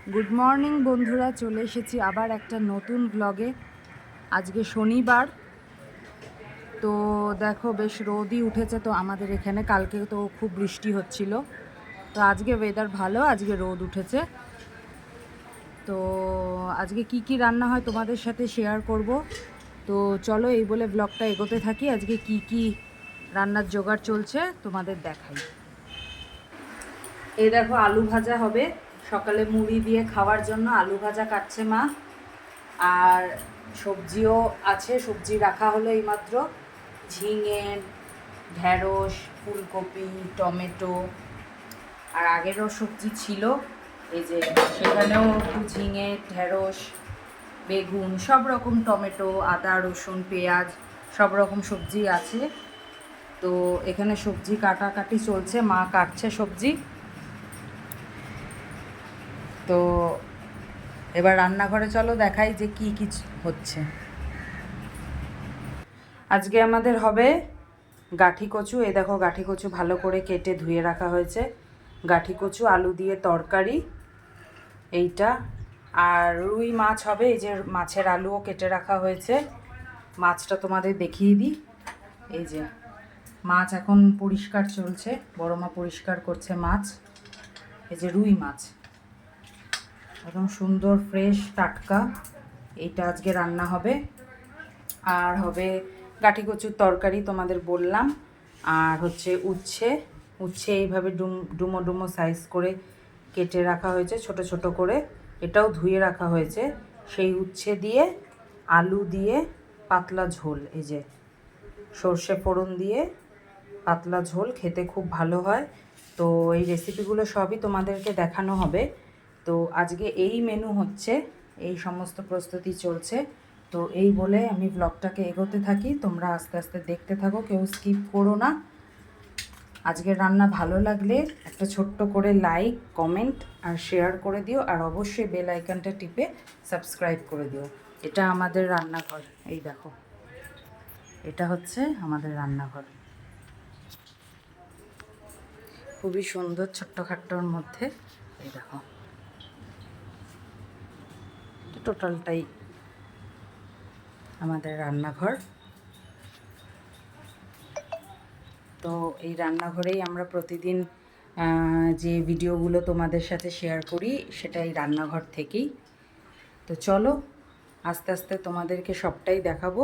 Good morning বন্ধুরা, চলে এসেছি আবার একটা নতুন ব্লগে। আজকে শনিবার, তো দেখো বেশ রোদই উঠেছে। তো আমাদের এখানে কালকে তো খুব বৃষ্টি হচ্ছিল, তো আজকে ওয়েদার ভালো, আজকে রোদ উঠেছে। তো আজকে কি কি রান্না হয় তোমাদের সাথে শেয়ার করব। তো চলো এই বলে ব্লগটা এগোতে থাকি। আজকে কি কি রান্নার জোগাড় চলছে তোমাদের দেখাই। এই দেখো আলু ভাজা হবে সকালে মুড়ি দিয়ে খাওয়ার জন্য। আলু ভাজা কাটছে মা, আর সবজিও আছে, সবজি রাখা হলো এইমাত্র। ঝিঙে, ঢ্যাঁড়স, ফুলকপি, টমেটো, আর আগেরও সবজি ছিল এই যে, সেখানেও একটু ঝিঙে, ঢ্যাঁড়স, বেগুন, সব রকম, টমেটো, আদা, রসুন, পেঁয়াজ, সব রকম সবজি আছে। তো এখানে সবজি কাটাকাটি চলছে, মা কাটছে সবজি। তো এবার রান্নাঘরে চলো দেখাই যে কি কি হচ্ছে। আজকে আমাদের হবে গাঠি কচু। এই দেখো গাঠি কচু ভালো করে কেটে ধুয়ে রাখা হয়েছে। গাঠি কচু আলু দিয়ে তরকারি এইটা। আর রুই মাছ হবে, এই যে মাছের আলুও কেটে রাখা হয়েছে। মাছটা তোমাদের দেখিয়ে দিই। এই যে মাছ এখন পরিষ্কার চলছে, বড় মা পরিষ্কার করছে মাছ। এই যে রুই মাছ, একদম সুন্দর ফ্রেশ টাটকা। এইটা আজকে রান্না হবে। আর হবে গাঠি কচুর তরকারি তোমাদের বললাম। আর হচ্ছে উচ্ছে, উচ্ছে এইভাবে ডুমো ডুমো সাইজ করে কেটে রাখা হয়েছে ছোট ছোট করে, এটাও ধুয়ে রাখা হয়েছে। সেই উচ্ছে দিয়ে আলু দিয়ে পাতলা ঝোল, এই যে সর্ষে ফোড়ন দিয়ে পাতলা ঝোল, খেতে খুব ভালো হয়। তো এই রেসিপিগুলো সবই তোমাদেরকে দেখানো হবে। তো আজকে এই মেনু হচ্ছে, এই সমস্ত প্রস্তুতি চলছে। তো এই বলে আমি ব্লগটাকে এগোতে থাকি, তোমরা আস্তে আস্তে দেখতে থাকো, কেউ স্কিপ করো না। আজকের রান্না ভালো লাগলে একটা ছোট্ট করে লাইক, কমেন্ট আর শেয়ার করে দিও, আর অবশ্যই বেল আইকনটা টিপে সাবস্ক্রাইব করে দিও। এটা আমাদের রান্নাঘর, এই দেখো এটা হচ্ছে আমাদের রান্নাঘর। খুবই সুন্দর ছোট্টখাট্টোর মধ্যে। এই দেখো টোটালটাই আমাদের রান্নাঘর। তো এই রান্নাঘরেই আমরা প্রতিদিন যে ভিডিওগুলো তোমাদের সাথে শেয়ার করি সেটা এই রান্নাঘর থেকেই। তো চলো আস্তে আস্তে তোমাদেরকে সবটাই দেখাবো।